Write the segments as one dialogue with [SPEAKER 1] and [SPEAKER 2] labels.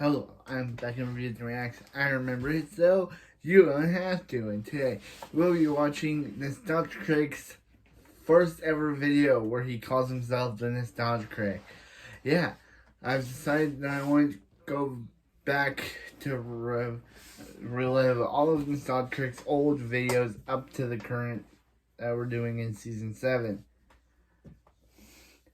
[SPEAKER 1] Hello, I'm back in Reviews and Reacts. I remember it, so you don't have to. And today, we'll be watching Nostalgia Critic's first ever video where he calls himself the Nostalgia Critic. Yeah, I've decided that I want to go back to relive all of Nostalgia Critic's old videos up to the current that we're doing in Season 7.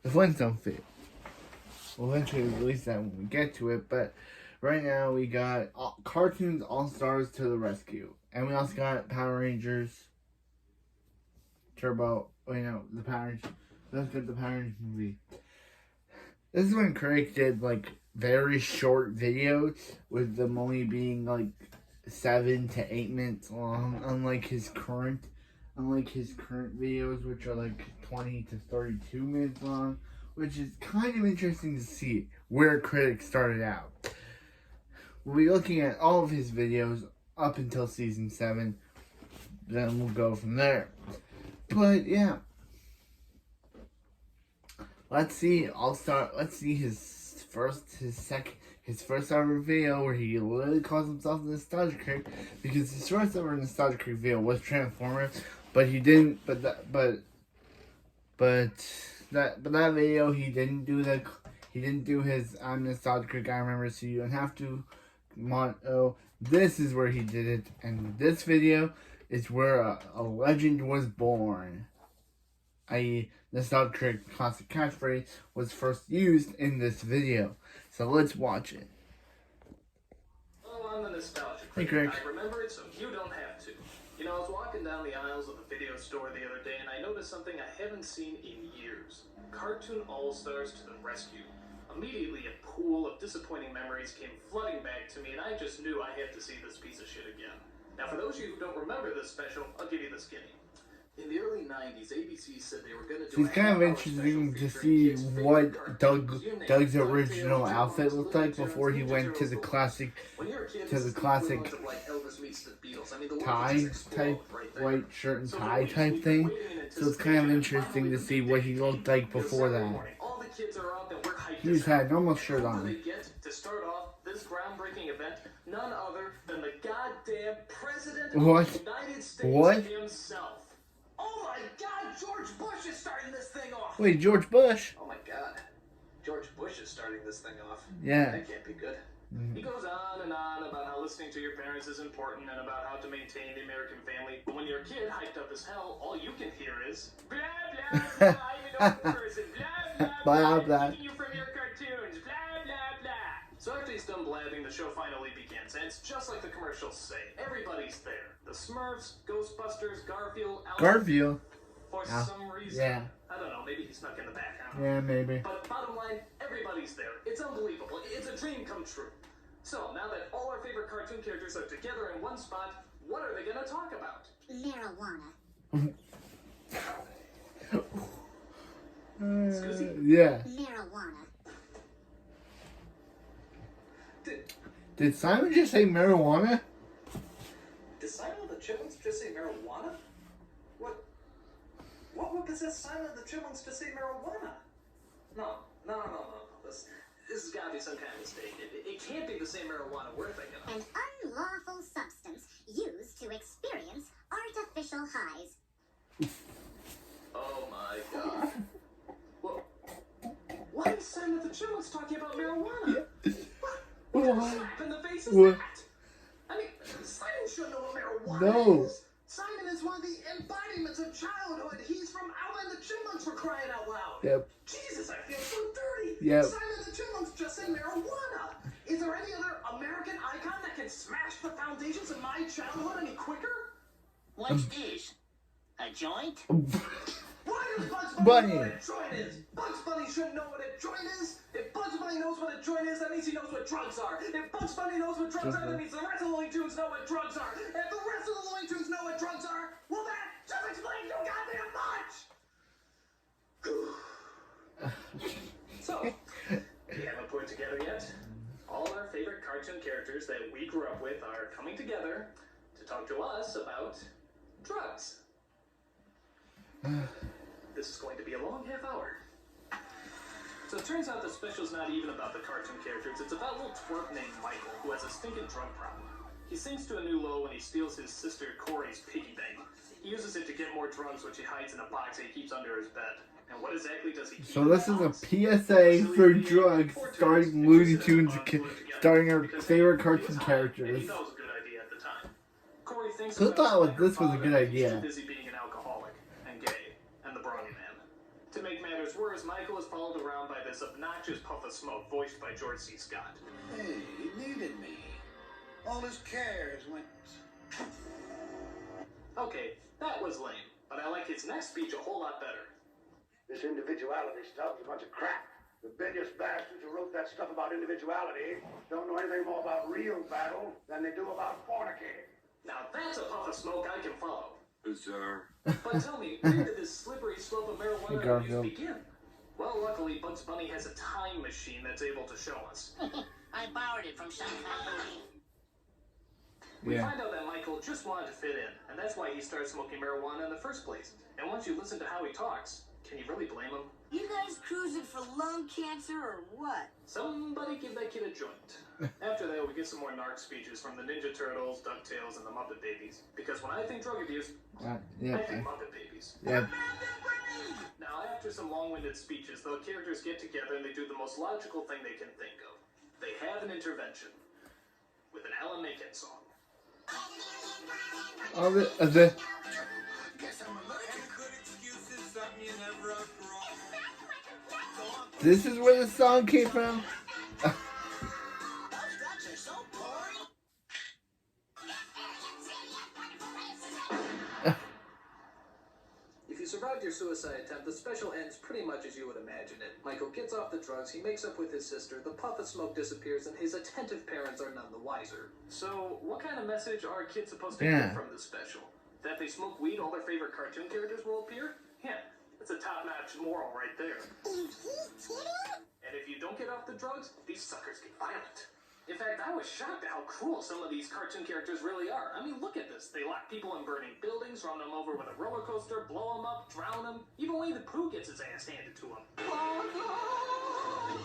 [SPEAKER 1] The Flintstone Fit. We'll eventually release that when we get to it, but right now we got Cartoons All-Stars to the Rescue. And we also got Power Rangers Turbo. Wait, no, the Power Rangers. Let's get the Power Rangers movie. This is when Craig did like very short videos, with them only being like 7 to 8 minutes long, unlike his current videos, which are like 20 to 32 minutes long. Which is kind of interesting to see where Critic started out. We'll be looking at all of his videos up until Season 7. Then we'll go from there. But yeah. Let's see his first ever video where he literally calls himself the Nostalgia Critic, because his first ever Nostalgia Critic video was Transformers, but he didn't that video he didn't do his I'm Nostalgia Critic, I remember, so you don't have to motto. This is where he did it, and this video is where a legend was born. i.e. Nostalgia Critic classic catchphrase was first used in this video. So let's watch it.
[SPEAKER 2] Oh, I'm the Nostalgia
[SPEAKER 1] Hey,
[SPEAKER 2] Critic.
[SPEAKER 1] Craig.
[SPEAKER 2] I remember it so you don't have to. You know, I was walking down the aisles of the video store the other day and I noticed something I haven't seen in years. Cartoon All-Stars to the Rescue. Immediately a pool of disappointing memories came flooding back to me, and I just knew I had to see this piece of shit again. Now, for those of you who don't remember this special, I'll give you the skinny. In the early 90s, ABC said they were going to do
[SPEAKER 1] It's kind of interesting to see what Doug's original outfit looked like before he went to the classic tie type, white shirt and tie type thing. So it's kind of interesting to see what he looked like before that. He just had a normal shirt on.
[SPEAKER 2] To start off this groundbreaking event, none other than the goddamn president
[SPEAKER 1] What?
[SPEAKER 2] of the United States himself. Oh my God, George Bush is starting this thing off.
[SPEAKER 1] Wait, George Bush?
[SPEAKER 2] Oh my God, George Bush is starting this thing off.
[SPEAKER 1] Yeah.
[SPEAKER 2] That can't be good. He goes on and on about how listening to your parents is important and about how to maintain the American family. But when you're a kid hyped up as hell, all you can hear is blah blah blah. I'm an old person. Blah blah blah. Taking you from your cartoons. Blah blah blah. So after he's done blabbing, the show finally begins, and it's just like the commercials say. Everybody's there. The Smurfs, Ghostbusters, Garfield.
[SPEAKER 1] Garfield.
[SPEAKER 2] For some reason.
[SPEAKER 1] Yeah.
[SPEAKER 2] I don't know. Maybe he snuck in the back.
[SPEAKER 1] Yeah, maybe.
[SPEAKER 2] But bottom line, everybody's there. It's unbelievable. It's a dream come true. So, now that all our favorite cartoon characters are together in one spot, what are they going to talk about?
[SPEAKER 3] Marijuana.
[SPEAKER 1] Yeah.
[SPEAKER 3] Marijuana.
[SPEAKER 1] Did Simon just say marijuana?
[SPEAKER 2] Did Simon and the Chipmunks just say marijuana? What would possess Simon and the Chipmunks to say marijuana? No. This has got to be some kind of mistake. It can't be the same marijuana we're thinking of.
[SPEAKER 3] An unlawful substance used to experience artificial highs.
[SPEAKER 2] Oh my God. Well, why is Simon and the Chipmunks talking about marijuana? What a slap in the face is that? I mean, Simon should know what marijuana is. Simon is one of the embodiments of childhood. He's from Alvin and the Chipmunks, for crying out loud.
[SPEAKER 1] Yep.
[SPEAKER 2] Jesus, I feel so dirty.
[SPEAKER 1] Yep.
[SPEAKER 2] Simon and the Chipmunks just say marijuana. Is there any other American icon that can smash the foundations of my childhood any quicker?
[SPEAKER 4] What's this? A joint?
[SPEAKER 2] Why does Bugs Bunny know what a joint is? Bugs Bunny shouldn't know what a joint is. If Bugs Bunny knows what a joint is, that means he knows what drugs are. If Bugs Bunny knows what drugs are, that means the rest of the Looney Tunes know what drugs are. If the rest of the Looney Tunes know what drugs are, well, that just explains so goddamn much! So, we haven't put it together yet. All our favorite cartoon characters that we grew up with are coming together to talk to us about drugs. This is going to be a long half hour. So it turns out the special's not even about the cartoon characters. It's about a little twerp named Michael who has a stinking drug problem. He sinks to a new low when he steals his sister Corey's piggy bank. He uses it to get more drugs, which he hides in a box that he keeps under his bed. And what exactly does he keep
[SPEAKER 1] So
[SPEAKER 2] in
[SPEAKER 1] this
[SPEAKER 2] the
[SPEAKER 1] is a
[SPEAKER 2] box?
[SPEAKER 1] PSA for drugs, starting Looney Tunes, starting our favorite cartoon characters.
[SPEAKER 2] He thought it was a good idea at the time. Corey thinks
[SPEAKER 1] Who
[SPEAKER 2] about
[SPEAKER 1] thought
[SPEAKER 2] it like
[SPEAKER 1] this
[SPEAKER 2] her
[SPEAKER 1] was a good
[SPEAKER 2] father, he's
[SPEAKER 1] idea?
[SPEAKER 2] too busy being an alcoholic and gay and the brawny man. To make matters worse, Michael is followed around by this obnoxious puff of smoke voiced by George C. Scott.
[SPEAKER 5] Hey, he needed me. All his cares went...
[SPEAKER 2] Okay, that was lame, but I like his next speech a whole lot better.
[SPEAKER 6] This individuality stuff is a bunch of crap. The biggest bastards who wrote that stuff about individuality don't know anything more about real battle than they do about fornicating.
[SPEAKER 2] Now that's a puff of smoke I can follow.
[SPEAKER 5] Bizarre.
[SPEAKER 2] But tell me, where did this slippery slope of marijuana abuse
[SPEAKER 1] Garfield.
[SPEAKER 2] begin? Well, luckily, Bugs Bunny has a time machine that's able to show us.
[SPEAKER 4] I borrowed it from some company.
[SPEAKER 2] We
[SPEAKER 1] Yeah.
[SPEAKER 2] find out that Michael just wanted to fit in, and that's why he started smoking marijuana in the first place. And once you listen to how he talks, can you really blame him?
[SPEAKER 7] You guys cruising for lung cancer or what?
[SPEAKER 2] Somebody give that kid a joint. After that, we get some more narc speeches from the Ninja Turtles, DuckTales, and the Muppet Babies. Because when I think drug abuse, I
[SPEAKER 1] Yeah.
[SPEAKER 2] think Muppet Babies.
[SPEAKER 1] Yeah.
[SPEAKER 2] Now, after some long-winded speeches, the characters get together and they do the most logical thing they can think of. They have an intervention with an Alan Menken song.
[SPEAKER 1] All the
[SPEAKER 5] Guess I'm American. Good excuse is something you never outgrow.
[SPEAKER 1] this is where the song came from.
[SPEAKER 4] Those drugs are so boring.
[SPEAKER 2] If you survived your suicide attempt, the special ends pretty much as you would imagine it. Michael gets off the drugs, he makes up with his sister, the puff of smoke disappears, and his attentive parents are none the wiser. So, what kind of message are kids supposed to
[SPEAKER 1] Yeah.
[SPEAKER 2] get from this special? That they smoke weed, all their favorite cartoon characters will appear? Yeah, that's a top-notch moral right there.
[SPEAKER 3] Is he kidding?
[SPEAKER 2] And if you don't get off the drugs, these suckers get violent. In fact, I was shocked at how cruel some of these cartoon characters really are. I mean, look at this. They lock people in burning buildings, run them over with a roller coaster, blow them up, drown them. Even Winnie the Pooh gets his ass handed to him.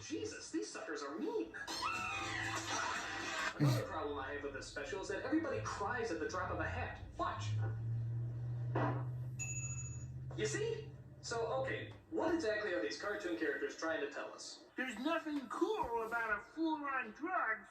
[SPEAKER 2] Jesus, these suckers are mean. Another problem I have with this special is that everybody cries at the drop of a hat. Watch. You see? So, okay, what exactly are these cartoon characters trying to tell us?
[SPEAKER 5] There's nothing cool about a fool on drugs.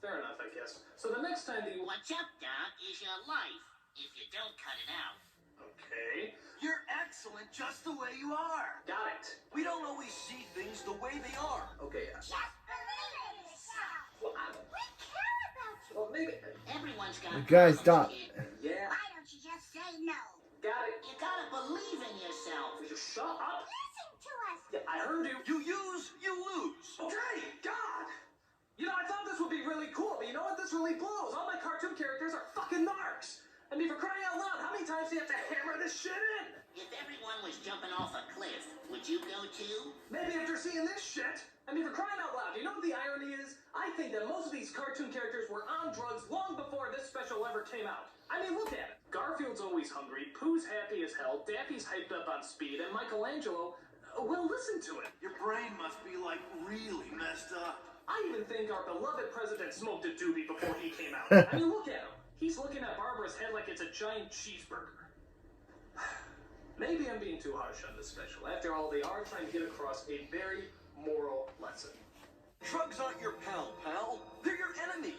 [SPEAKER 2] Fair enough, I guess. So the next time that you...
[SPEAKER 4] What's up, Doc, is your life if you don't cut it out.
[SPEAKER 2] Okay.
[SPEAKER 5] You're excellent just the way you are.
[SPEAKER 2] Got it.
[SPEAKER 5] We don't always see things the way they are.
[SPEAKER 2] Okay,
[SPEAKER 3] Just believe in yourself.
[SPEAKER 2] Well,
[SPEAKER 3] We care about you.
[SPEAKER 2] well, maybe...
[SPEAKER 4] Everyone's got
[SPEAKER 1] You guys
[SPEAKER 4] problems,
[SPEAKER 1] stop.
[SPEAKER 4] kid.
[SPEAKER 2] Yeah,
[SPEAKER 3] Why don't you just say no?
[SPEAKER 2] got it.
[SPEAKER 4] You gotta believe in yourself.
[SPEAKER 2] Will you shut up?
[SPEAKER 3] Listen to us.
[SPEAKER 2] Yeah, I heard you.
[SPEAKER 5] You use, you lose.
[SPEAKER 2] Okay, God! You know, I thought this would be really cool, but you know what? This really blows. All my cartoon characters are fucking narcs. I mean, for crying out loud, how many times do you have to hammer this shit in?
[SPEAKER 4] If everyone was jumping off a cliff, would you go too?
[SPEAKER 2] Maybe after seeing this shit. I mean, for crying out loud, you know what the irony is? I think that most of these cartoon characters were on drugs long before this special ever came out. I mean, look at it. Garfield's always hungry, Pooh's happy as hell, Daffy's hyped up on speed, and Michelangelo, well, listen to it.
[SPEAKER 5] Your brain must be like really messed up.
[SPEAKER 2] I even think our beloved president smoked a doobie before he came out. I mean, look at him. He's looking at Barbara's head like it's a giant cheeseburger. Maybe I'm being too harsh on this special. After all, they are trying to get across a very moral lesson.
[SPEAKER 5] Drugs aren't your pal. They're your enemy.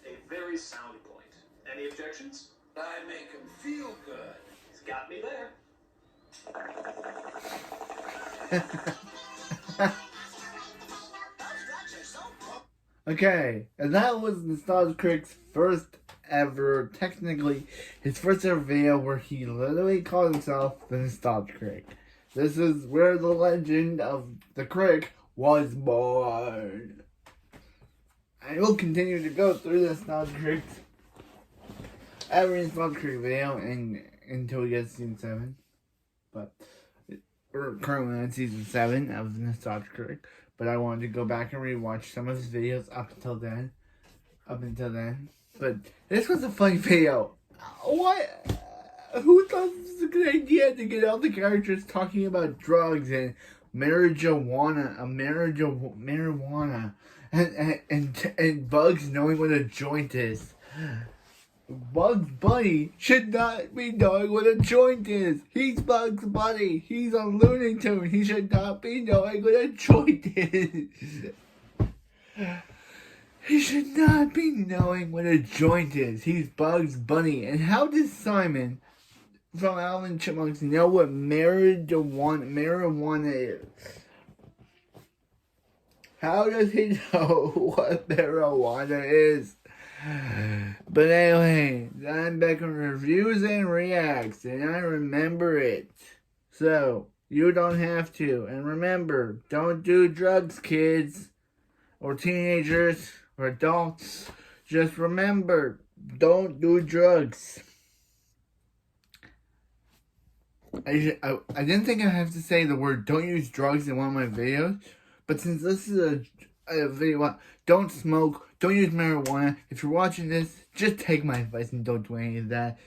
[SPEAKER 2] A very sound point. Any objections?
[SPEAKER 5] I make them feel good.
[SPEAKER 2] He's got me there.
[SPEAKER 4] Those drugs are so boring.
[SPEAKER 1] Okay, and that was Nostalgia Critic's first ever, technically, his first ever video where he literally called himself the Nostalgia Critic. This is where the legend of the Critic was born. I will continue to go through the Nostalgia Critics, every Nostalgia Critic video until we get to season 7. But we're currently on season 7 of the Nostalgia Critic. But I wanted to go back and rewatch some of his videos up until then. But this was a funny video. What? Who thought this was a good idea to get all the characters talking about drugs and marijuana, and Bugs knowing what a joint is. Bugs Bunny should not be knowing what a joint is. He's Bugs Bunny. He's a Looney Tune. He should not be knowing what a joint is. He should not be knowing what a joint is. He's Bugs Bunny. And how does Simon from Alvin Chipmunks know what marijuana is? How does he know what marijuana is? But anyway, I'm back on reviews and reacts, and I remember it. So, you don't have to. And remember, don't do drugs, kids, or teenagers, or adults. Just remember, don't do drugs. I didn't think I'd have to say the word don't use drugs in one of my videos, but since this is a video, don't smoke, don't use marijuana. If you're watching this, just take my advice and don't do any of that.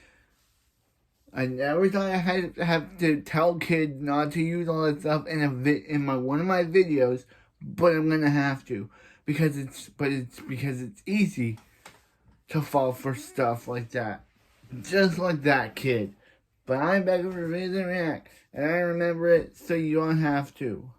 [SPEAKER 1] I never thought I have to tell kids not to use all that stuff in one of my videos, but I'm gonna have to because it's easy to fall for stuff like that, just like that kid. But I'm back with reviews and react, and I remember it so you don't have to.